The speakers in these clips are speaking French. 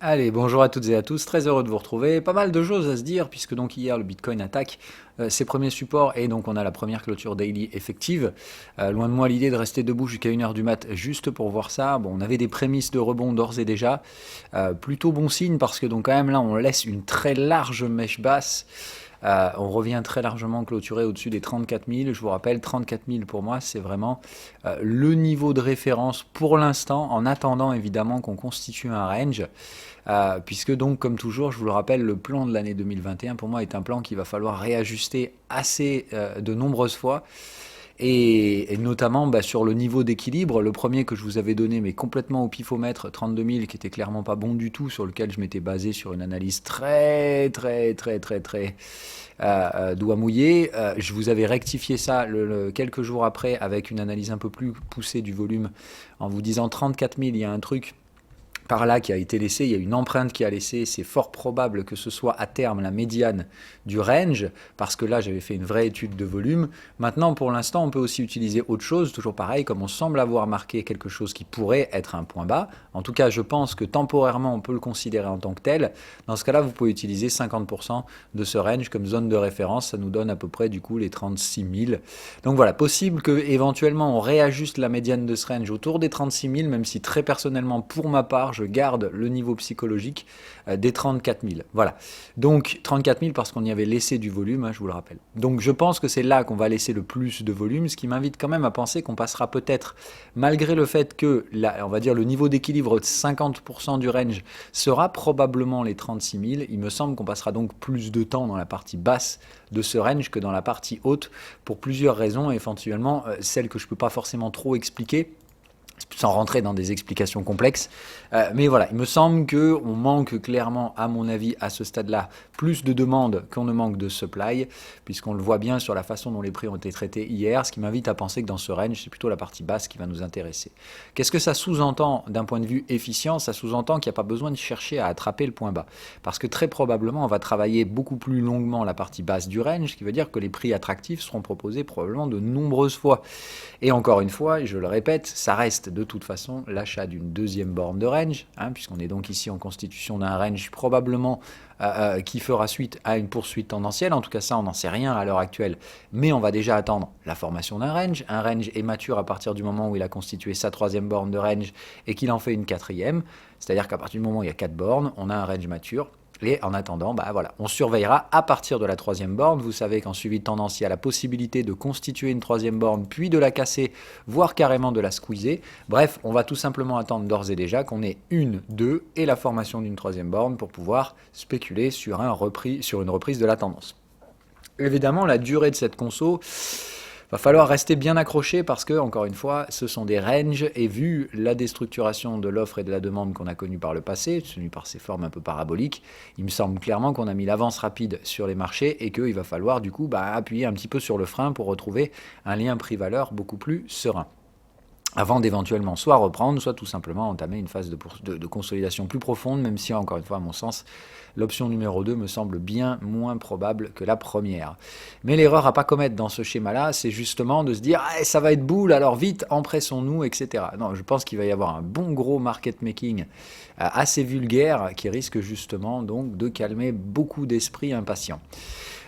Allez, bonjour à toutes et à tous, très heureux de vous retrouver. Pas mal de choses à se dire, puisque donc hier le Bitcoin attaque ses premiers supports et donc on a la première clôture daily effective. Loin de moi l'idée de rester debout jusqu'à 1 heure du mat juste pour voir ça. Bon, on avait des prémices de rebond d'ores et déjà. Plutôt bon signe parce que donc quand même là on laisse une très large mèche basse. On revient très largement clôturé au-dessus des 34 000. Je vous rappelle, 34 000 pour moi, c'est vraiment le niveau de référence pour l'instant, en attendant évidemment qu'on constitue un range. Puisque donc, comme toujours, je vous le rappelle, le plan de l'année 2021, pour moi, est un plan qu'il va falloir réajuster assez de nombreuses fois. Et notamment sur le niveau d'équilibre, le premier que je vous avais donné, mais complètement au pifomètre, 32 000, qui était clairement pas bon du tout, sur lequel je m'étais basé sur une analyse très doigt mouillé. Je vous avais rectifié ça quelques jours après avec une analyse un peu plus poussée du volume en vous disant 34 000, il y a un truc par là qui a été laissé, il y a une empreinte qui a laissé, c'est fort probable que ce soit à terme la médiane du range, parce que là j'avais fait une vraie étude de volume. Maintenant pour l'instant on peut aussi utiliser autre chose, toujours pareil, comme on semble avoir marqué quelque chose qui pourrait être un point bas, en tout cas je pense que temporairement on peut le considérer en tant que tel. Dans ce cas là vous pouvez utiliser 50% de ce range comme zone de référence, ça nous donne à peu près du coup les 36 000. Donc voilà, possible que éventuellement on réajuste la médiane de ce range autour des 36 000, même si très personnellement pour ma part je garde le niveau psychologique des 34 000. Voilà. Donc 34 000 parce qu'on y avait laissé du volume, hein, je vous le rappelle. Donc je pense que c'est là qu'on va laisser le plus de volume, ce qui m'invite quand même à penser qu'on passera peut-être, malgré le fait que, on va dire, le niveau d'équilibre de 50% du range sera probablement les 36 000, il me semble qu'on passera donc plus de temps dans la partie basse de ce range que dans la partie haute, pour plusieurs raisons, éventuellement celles que je ne peux pas forcément trop expliquer, sans rentrer dans des explications complexes. Mais voilà, il me semble qu'on manque clairement, à mon avis, à ce stade-là, plus de demandes qu'on ne manque de supply, puisqu'on le voit bien sur la façon dont les prix ont été traités hier, ce qui m'invite à penser que dans ce range, c'est plutôt la partie basse qui va nous intéresser. Qu'est-ce que ça sous-entend d'un point de vue efficient? Ça sous-entend qu'il n'y a pas besoin de chercher à attraper le point bas, parce que très probablement, on va travailler beaucoup plus longuement la partie basse du range, ce qui veut dire que les prix attractifs seront proposés probablement de nombreuses fois. Et encore une fois, je le répète, ça reste de toute façon l'achat d'une deuxième borne de range, hein, puisqu'on est donc ici en constitution d'un range probablement qui fera suite à une poursuite tendancielle. En tout cas, ça, on n'en sait rien à l'heure actuelle, mais on va déjà attendre la formation d'un range. Un range est mature à partir du moment où il a constitué sa troisième borne de range et qu'il en fait une quatrième. C'est-à-dire qu'à partir du moment où il y a 4 bornes, on a un range mature. Et en attendant, voilà, on surveillera à partir de la troisième borne. Vous savez qu'en suivi de tendance, il y a la possibilité de constituer une troisième borne, puis de la casser, voire carrément de la squeezer. Bref, on va tout simplement attendre d'ores et déjà qu'on ait une, deux et la formation d'une troisième borne pour pouvoir spéculer sur une reprise de la tendance. Évidemment, la durée de cette conso, va falloir rester bien accroché parce que, encore une fois, ce sont des ranges et vu la déstructuration de l'offre et de la demande qu'on a connue par le passé, tenue par ces formes un peu paraboliques, il me semble clairement qu'on a mis l'avance rapide sur les marchés et qu'il va falloir du coup appuyer un petit peu sur le frein pour retrouver un lien prix-valeur beaucoup plus serein, avant d'éventuellement soit reprendre, soit tout simplement entamer une phase de consolidation plus profonde, même si, encore une fois, à mon sens, l'option numéro 2 me semble bien moins probable que la première. Mais l'erreur à pas commettre dans ce schéma-là, c'est justement de se dire ah, « ça va être boule, alors vite, empressons-nous, etc. » Non, je pense qu'il va y avoir un bon gros market making assez vulgaire qui risque justement donc de calmer beaucoup d'esprits impatients.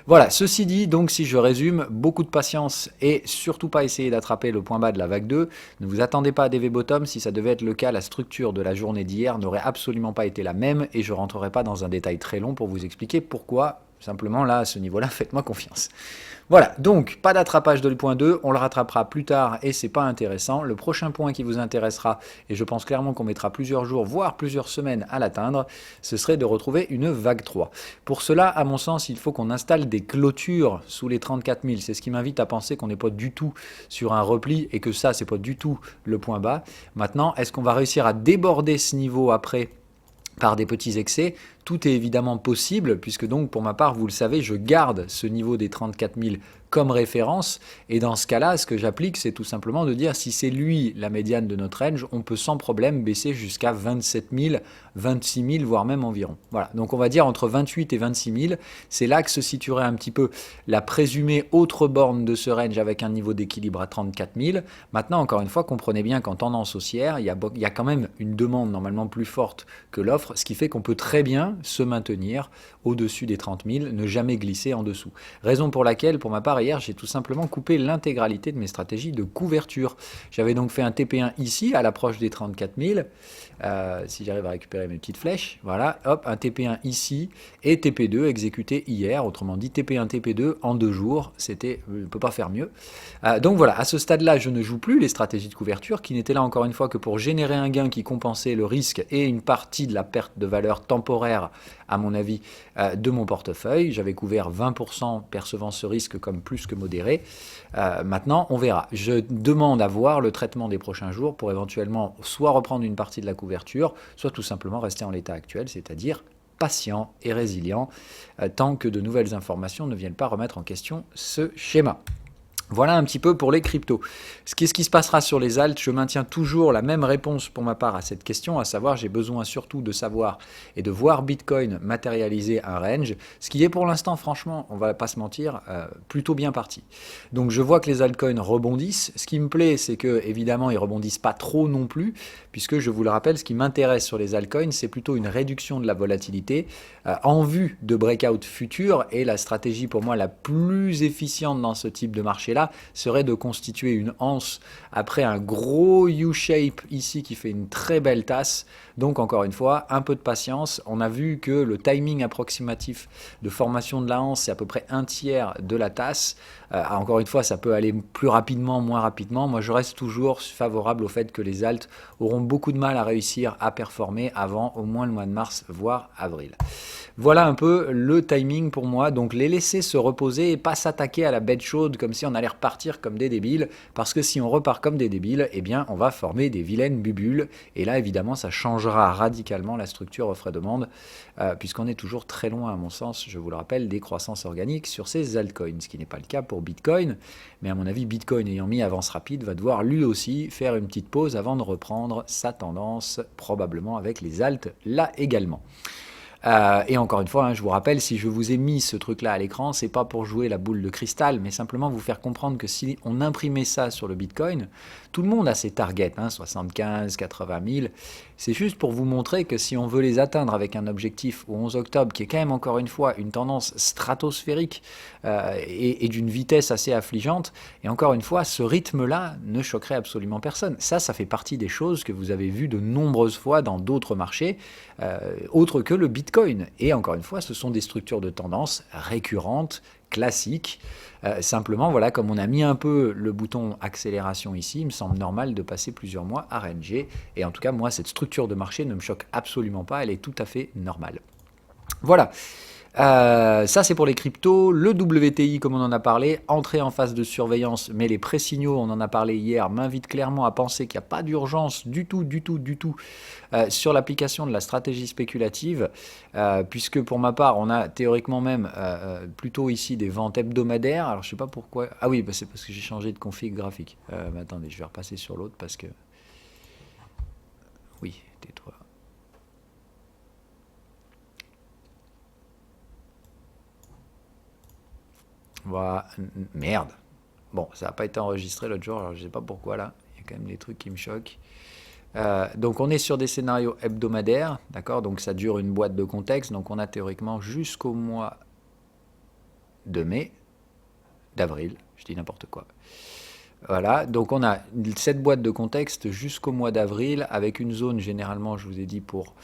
Voilà, ceci dit, donc si je résume, beaucoup de patience et surtout pas essayer d'attraper le point bas de la vague 2. Ne vous attendez pas à des V-bottom, si ça devait être le cas, la structure de la journée d'hier n'aurait absolument pas été la même et je ne rentrerai pas dans un détail très long pour vous expliquer pourquoi. Simplement là, à ce niveau-là, faites-moi confiance. Voilà, donc pas d'attrapage de le point 2, on le rattrapera plus tard et c'est pas intéressant. Le prochain point qui vous intéressera, et je pense clairement qu'on mettra plusieurs jours, voire plusieurs semaines à l'atteindre, ce serait de retrouver une vague 3. Pour cela, à mon sens, il faut qu'on installe des clôtures sous les 34 000. C'est ce qui m'invite à penser qu'on n'est pas du tout sur un repli et que ça, c'est pas du tout le point bas. Maintenant, est-ce qu'on va réussir à déborder ce niveau après par des petits excès? Tout est évidemment possible, puisque donc pour ma part, vous le savez, je garde ce niveau des 34 000 comme référence. Et dans ce cas-là, ce que j'applique, c'est tout simplement de dire si c'est lui la médiane de notre range, on peut sans problème baisser jusqu'à 27 000, 26 000, voire même environ. Voilà, donc on va dire entre 28 et 26 000, c'est là que se situerait un petit peu la présumée autre borne de ce range avec un niveau d'équilibre à 34 000. Maintenant, encore une fois, comprenez bien qu'en tendance haussière, il y a quand même une demande normalement plus forte que l'offre, ce qui fait qu'on peut très bien se maintenir au-dessus des 30 000, ne jamais glisser en dessous. Raison pour laquelle, pour ma part, hier, j'ai tout simplement coupé l'intégralité de mes stratégies de couverture. J'avais donc fait un TP1 ici, à l'approche des 34 000, si j'arrive à récupérer mes petites flèches, voilà, hop, un TP1 ici, et TP2 exécuté hier, autrement dit TP1, TP2 en 2 jours, c'était, on ne peut pas faire mieux. Donc voilà, à ce stade-là, je ne joue plus les stratégies de couverture, qui n'étaient là encore une fois que pour générer un gain qui compensait le risque et une partie de la perte de valeur temporaire, à mon avis, de mon portefeuille. J'avais couvert 20%, percevant ce risque comme plus que modéré. Maintenant, on verra. Je demande à voir le traitement des prochains jours pour éventuellement soit reprendre une partie de la couverture, soit tout simplement rester en l'état actuel, c'est-à-dire patient et résilient, tant que de nouvelles informations ne viennent pas remettre en question ce schéma. Voilà un petit peu pour les cryptos. Qu'est-ce qui se passera sur les alts? Je maintiens toujours la même réponse pour ma part à cette question, à savoir j'ai besoin surtout de savoir et de voir Bitcoin matérialiser un range, ce qui est pour l'instant, franchement, on va pas se mentir, plutôt bien parti. Donc je vois que les altcoins rebondissent. Ce qui me plaît, c'est que évidemment ils rebondissent pas trop non plus, puisque je vous le rappelle, ce qui m'intéresse sur les altcoins, c'est plutôt une réduction de la volatilité en vue de breakout futur, et la stratégie pour moi la plus efficiente dans ce type de marché serait de constituer une anse après un gros U-shape ici qui fait une très belle tasse. Donc encore une fois, un peu de patience. On a vu que le timing approximatif de formation de la anse, c'est à peu près un tiers de la tasse. Encore une fois, ça peut aller plus rapidement, moins rapidement. Moi, je reste toujours favorable au fait que les alts auront beaucoup de mal à réussir à performer avant au moins le mois de mars, voire avril. Voilà un peu le timing pour moi. Donc les laisser se reposer et pas s'attaquer à la bête chaude comme si on allait repartir comme des débiles. Parce que si on repart comme des débiles, eh bien on va former des vilaines bubules. Et là évidemment ça changera radicalement la structure offre-demande puisqu'on est toujours très loin à mon sens, je vous le rappelle, des croissances organiques sur ces altcoins. Ce qui n'est pas le cas pour Bitcoin. Mais à mon avis, Bitcoin ayant mis avance rapide va devoir lui aussi faire une petite pause avant de reprendre sa tendance, probablement avec les alts là également. Et encore une fois, je vous rappelle, si je vous ai mis ce truc-là à l'écran, c'est pas pour jouer la boule de cristal, mais simplement vous faire comprendre que si on imprimait ça sur le Bitcoin, tout le monde a ses targets, 75, 80 000. C'est juste pour vous montrer que si on veut les atteindre avec un objectif au 11 octobre, qui est quand même encore une fois une tendance stratosphérique et d'une vitesse assez affligeante, et encore une fois, ce rythme-là ne choquerait absolument personne. Ça fait partie des choses que vous avez vues de nombreuses fois dans d'autres marchés, autres que le Bitcoin. Et encore une fois, ce sont des structures de tendance récurrentes, classiques. Simplement, voilà, comme on a mis un peu le bouton accélération ici, il me semble normal de passer plusieurs mois à ranger. Et en tout cas, moi, cette structure de marché ne me choque absolument pas, elle est tout à fait normale. Voilà. Ça c'est pour les cryptos. Le WTI, comme on en a parlé, entrée en phase de surveillance, mais les pré-signaux, on en a parlé hier, m'invitent clairement à penser qu'il n'y a pas d'urgence du tout sur l'application de la stratégie spéculative, puisque pour ma part, on a théoriquement même plutôt ici des ventes hebdomadaires. Alors je sais pas pourquoi. Ah oui, c'est parce que j'ai changé de config graphique. Mais attendez, je vais repasser sur l'autre parce que... Oui, tais-toi. Voilà, merde. Bon, ça n'a pas été enregistré l'autre jour, alors je ne sais pas pourquoi là. Il y a quand même des trucs qui me choquent. Donc on est sur des scénarios hebdomadaires, d'accord? Donc ça dure une boîte de contexte. Donc on a théoriquement jusqu'au mois de mai, d'avril, je dis n'importe quoi. Voilà, donc on a cette boîte de contexte jusqu'au mois d'avril avec une zone généralement, je vous ai dit, pour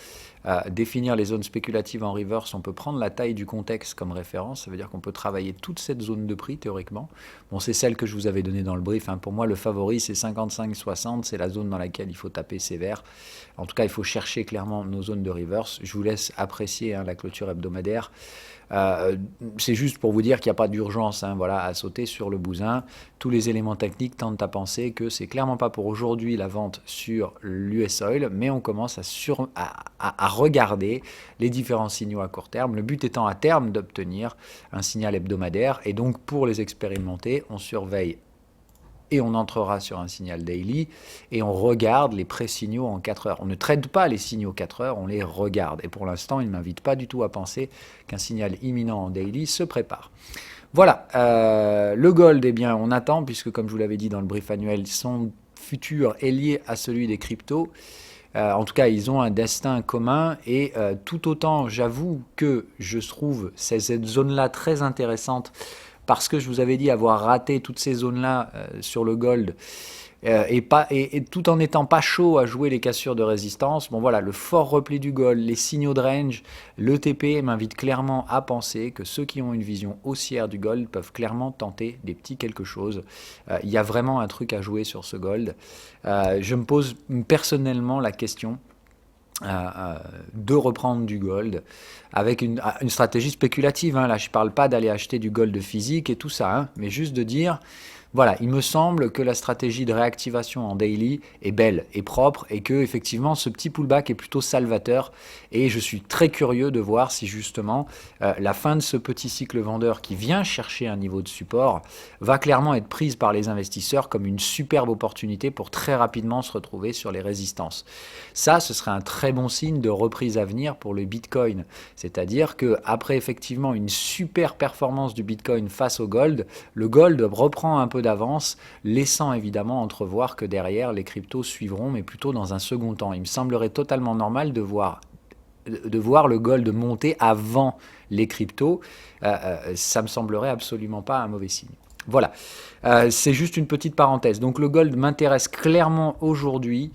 définir les zones spéculatives en reverse, on peut prendre la taille du contexte comme référence, ça veut dire qu'on peut travailler toute cette zone de prix théoriquement. Bon, c'est celle que je vous avais donnée dans le brief, pour moi le favori c'est 55-60, c'est la zone dans laquelle il faut taper sévère. En tout cas, il faut chercher clairement nos zones de reverse. Je vous laisse apprécier la clôture hebdomadaire. C'est juste pour vous dire qu'il n'y a pas d'urgence à sauter sur le bousin. Tous les éléments techniques tendent à penser que c'est clairement pas pour aujourd'hui la vente sur l'US Oil, mais on commence à regarder les différents signaux à court terme, le but étant à terme d'obtenir un signal hebdomadaire. Et donc pour les expérimenter, on surveille et on entrera sur un signal daily et on regarde les pré-signaux en 4 heures. On ne traite pas les signaux 4 heures, on les regarde. Et pour l'instant, il ne m'invite pas du tout à penser qu'un signal imminent en daily se prépare. Voilà, le gold, eh bien, on attend, puisque comme je vous l'avais dit dans le brief annuel, son futur est lié à celui des cryptos. En tout cas, ils ont un destin commun et tout autant, j'avoue que je trouve cette zone-là très intéressante parce que je vous avais dit avoir raté toutes ces zones-là sur le gold et tout en n'étant pas chaud à jouer les cassures de résistance. Bon voilà, le fort repli du gold, les signaux de range, le TP m'invite clairement à penser que ceux qui ont une vision haussière du gold peuvent clairement tenter des petits quelque chose. Il y a vraiment un truc à jouer sur ce gold. Je me pose personnellement la question de reprendre du gold avec une stratégie spéculative. Là, je ne parle pas d'aller acheter du gold physique et tout ça, mais juste de dire... Voilà, il me semble que la stratégie de réactivation en daily est belle et propre et que effectivement ce petit pullback est plutôt salvateur et je suis très curieux de voir si justement la fin de ce petit cycle vendeur qui vient chercher un niveau de support va clairement être prise par les investisseurs comme une superbe opportunité pour très rapidement se retrouver sur les résistances. Ça, ce serait un très bon signe de reprise à venir pour le Bitcoin, c'est-à-dire qu'après effectivement une super performance du Bitcoin face au gold, le gold reprend un peu d'avance, laissant évidemment entrevoir que derrière les cryptos suivront, mais plutôt dans un second temps. Il me semblerait totalement normal de voir le gold monter avant les cryptos. Ça me semblerait absolument pas un mauvais signe. Voilà, c'est juste une petite parenthèse. Donc le gold m'intéresse clairement aujourd'hui,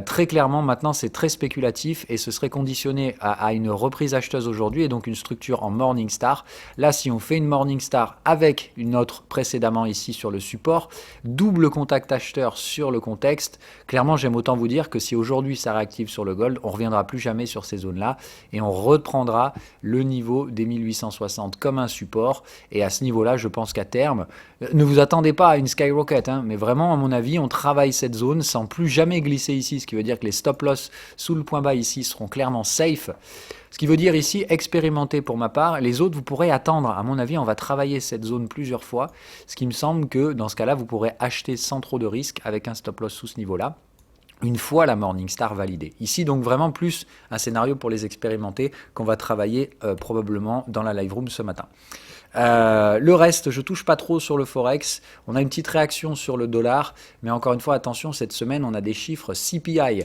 très clairement. Maintenant, c'est très spéculatif et ce serait conditionné à une reprise acheteuse aujourd'hui et donc une structure en Morningstar. Là, si on fait une Morningstar avec une autre précédemment ici sur le support, double contact acheteur sur le contexte, clairement, j'aime autant vous dire que si aujourd'hui ça réactive sur le gold, on ne reviendra plus jamais sur ces zones-là et on reprendra le niveau des 1860 comme un support. Et à ce niveau-là, je pense qu'à terme, ne vous attendez pas à une skyrocket, mais vraiment, à mon avis, on travaille cette zone sans plus jamais glisser ici, ce qui veut dire que les stop-loss sous le point bas ici seront clairement safe. Ce qui veut dire ici, expérimenter pour ma part. Les autres, vous pourrez attendre. À mon avis, on va travailler cette zone plusieurs fois, ce qui me semble que dans ce cas-là, vous pourrez acheter sans trop de risque avec un stop-loss sous ce niveau-là, une fois la Morningstar validée. Ici, donc vraiment plus un scénario pour les expérimenter qu'on va travailler probablement dans la live room ce matin. Le reste, je touche pas trop sur le Forex. On a une petite réaction sur le dollar, mais encore une fois, attention, cette semaine, on a des chiffres CPI.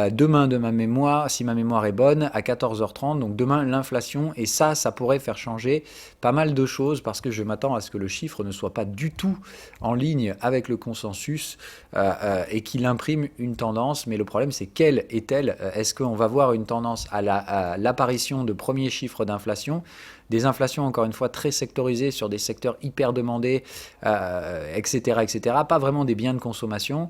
Demain, de ma mémoire, si ma mémoire est bonne, à 14h30. Donc demain, l'inflation. Et ça pourrait faire changer pas mal de choses parce que je m'attends à ce que le chiffre ne soit pas du tout en ligne avec le consensus et qu'il imprime une tendance. Mais le problème, c'est quelle est-elle? Est-ce qu'on va voir une tendance à l'apparition de premiers chiffres d'inflation? Des inflations, encore une fois, très sectorisées sur des secteurs hyper demandés, etc., etc. Pas vraiment des biens de consommation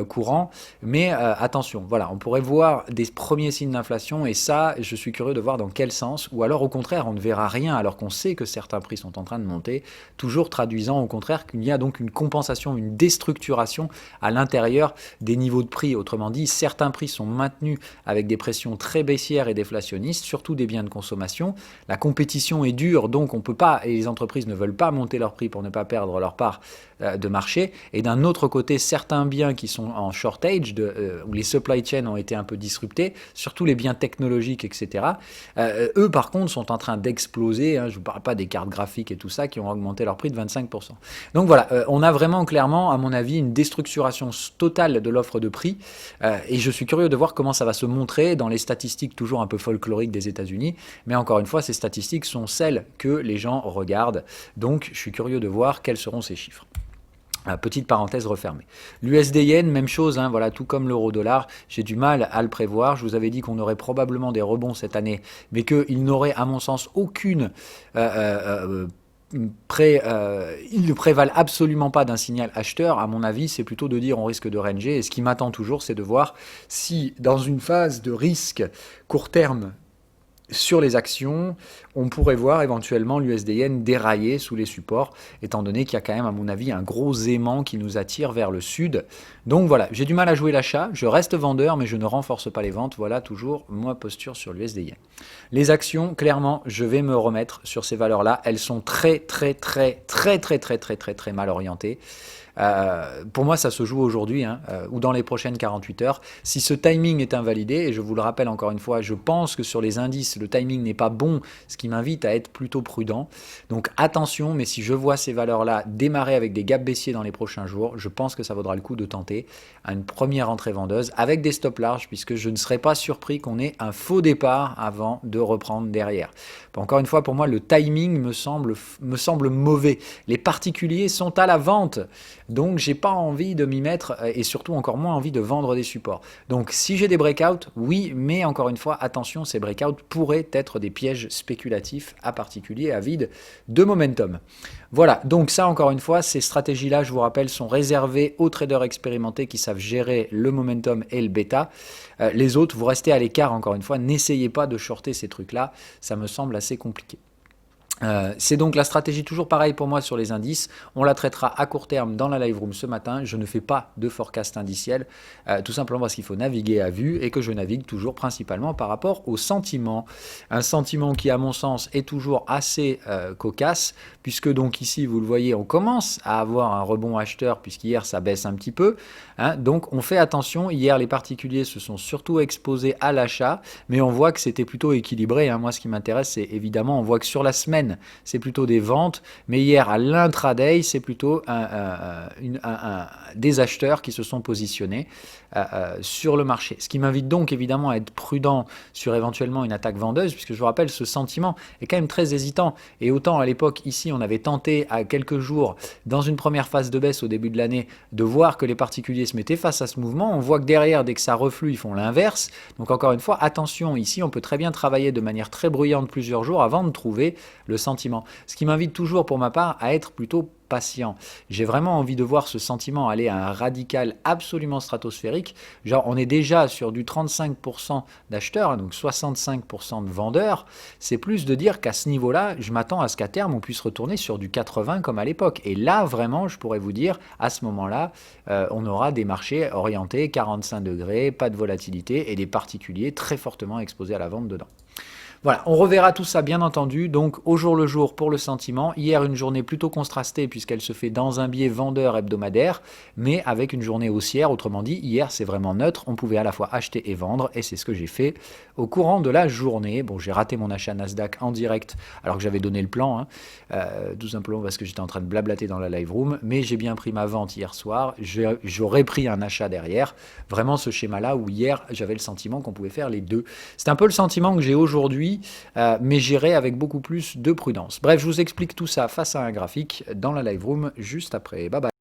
courants, mais attention, voilà, on pourrait voir des premiers signes d'inflation et ça, je suis curieux de voir dans quel sens, ou alors au contraire, on ne verra rien alors qu'on sait que certains prix sont en train de monter, toujours traduisant au contraire qu'il y a donc une compensation, une déstructuration à l'intérieur des niveaux de prix. Autrement dit, certains prix sont maintenus avec des pressions très baissières et déflationnistes, surtout des biens de consommation. La compétition est dure, donc on peut pas, et les entreprises ne veulent pas monter leur prix pour ne pas perdre leur part de marché. Et d'un autre côté, certains biens qui sont en shortage, où les supply chains ont été un peu disruptés, surtout les biens technologiques, etc., eux par contre sont en train d'exploser. Je ne vous parle pas des cartes graphiques et tout ça qui ont augmenté leur prix de 25%. Donc voilà, on a vraiment clairement, à mon avis, une déstructuration totale de l'offre de prix et je suis curieux de voir comment ça va se montrer dans les statistiques toujours un peu folkloriques des États-Unis. Mais encore une fois, ces statistiques sont celles que les gens regardent. Donc, je suis curieux de voir quels seront ces chiffres. Petite parenthèse refermée. L'USD-Yen, même chose, voilà, tout comme l'euro-dollar, j'ai du mal à le prévoir. Je vous avais dit qu'on aurait probablement des rebonds cette année, mais qu'il n'aurait, à mon sens, aucune... ils ne prévalent absolument pas d'un signal acheteur. À mon avis, c'est plutôt de dire on risque de ranger. Et ce qui m'attend toujours, c'est de voir si, dans une phase de risque court terme, Sur les actions, on pourrait voir éventuellement l'USD-Yen dérailler sous les supports, étant donné qu'il y a quand même, à mon avis, un gros aimant qui nous attire vers le sud. Donc voilà, j'ai du mal à jouer l'achat, je reste vendeur, mais je ne renforce pas les ventes. Voilà toujours ma posture sur l'USD-Yen. Les actions, clairement, je vais me remettre sur ces valeurs-là. Elles sont très mal orientées. Pour moi, ça se joue aujourd'hui ou dans les prochaines 48 heures. Si ce timing est invalidé, et je vous le rappelle encore une fois, je pense que sur les indices, le timing n'est pas bon, ce qui m'invite à être plutôt prudent. Donc attention, mais si je vois ces valeurs-là démarrer avec des gaps baissiers dans les prochains jours, je pense que ça vaudra le coup de tenter une première entrée vendeuse avec des stops larges, puisque je ne serais pas surpris qu'on ait un faux départ avant de reprendre derrière. Encore une fois, pour moi, le timing me semble mauvais. Les particuliers sont à la vente. Donc, j'ai pas envie de m'y mettre et surtout encore moins envie de vendre des supports. Donc, si j'ai des breakouts, oui, mais encore une fois, attention, ces breakouts pourraient être des pièges spéculatifs à particuliers avides de momentum. Voilà, donc ça, encore une fois, ces stratégies-là, je vous rappelle, sont réservées aux traders expérimentés qui savent gérer le momentum et le bêta. Les autres, vous restez à l'écart, encore une fois, n'essayez pas de shorter ces trucs-là, ça me semble assez compliqué. C'est donc la stratégie toujours pareille pour moi sur les indices. On la traitera à court terme dans la live room ce matin. Je ne fais pas de forecast indiciel, tout simplement parce qu'il faut naviguer à vue et que je navigue toujours principalement par rapport au sentiment. Un sentiment qui, à mon sens, est toujours assez cocasse, puisque donc ici, vous le voyez, on commence à avoir un rebond acheteur, puisqu'hier ça baisse un petit peu. Donc on fait attention. Hier, les particuliers se sont surtout exposés à l'achat, mais on voit que c'était plutôt équilibré. Moi, ce qui m'intéresse, c'est évidemment, on voit que sur la semaine, c'est plutôt des ventes, mais hier à l'intraday, c'est plutôt des acheteurs qui se sont positionnés sur le marché. Ce qui m'invite donc évidemment à être prudent sur éventuellement une attaque vendeuse, puisque je vous rappelle, ce sentiment est quand même très hésitant. Et autant à l'époque, ici, on avait tenté à quelques jours, dans une première phase de baisse au début de l'année, de voir que les particuliers se mettaient face à ce mouvement. On voit que derrière, dès que ça reflue, ils font l'inverse. Donc encore une fois, attention, ici, on peut très bien travailler de manière très bruyante plusieurs jours avant de trouver le sentiment. Ce qui m'invite toujours pour ma part à être plutôt patient. J'ai vraiment envie de voir ce sentiment aller à un radical absolument stratosphérique. Genre, on est déjà sur du 35% d'acheteurs, donc 65% de vendeurs. C'est plus de dire qu'à ce niveau-là, je m'attends à ce qu'à terme, on puisse retourner sur du 80 comme à l'époque. Et là, vraiment, je pourrais vous dire, à ce moment-là, on aura des marchés orientés 45 degrés, pas de volatilité et des particuliers très fortement exposés à la vente dedans. Voilà, on reverra tout ça bien entendu, donc au jour le jour pour le sentiment. Hier, une journée plutôt contrastée puisqu'elle se fait dans un biais vendeur hebdomadaire, mais avec une journée haussière, autrement dit, hier c'est vraiment neutre, on pouvait à la fois acheter et vendre, et c'est ce que j'ai fait au courant de la journée. Bon, j'ai raté mon achat Nasdaq en direct, alors que j'avais donné le plan, tout simplement parce que j'étais en train de blablater dans la live room, mais j'ai bien pris ma vente hier soir, j'aurais pris un achat derrière, vraiment ce schéma-là où hier j'avais le sentiment qu'on pouvait faire les deux. C'est un peu le sentiment que j'ai aujourd'hui, mais j'irai avec beaucoup plus de prudence. Bref, je vous explique tout ça face à un graphique dans la live room juste après. Bye bye.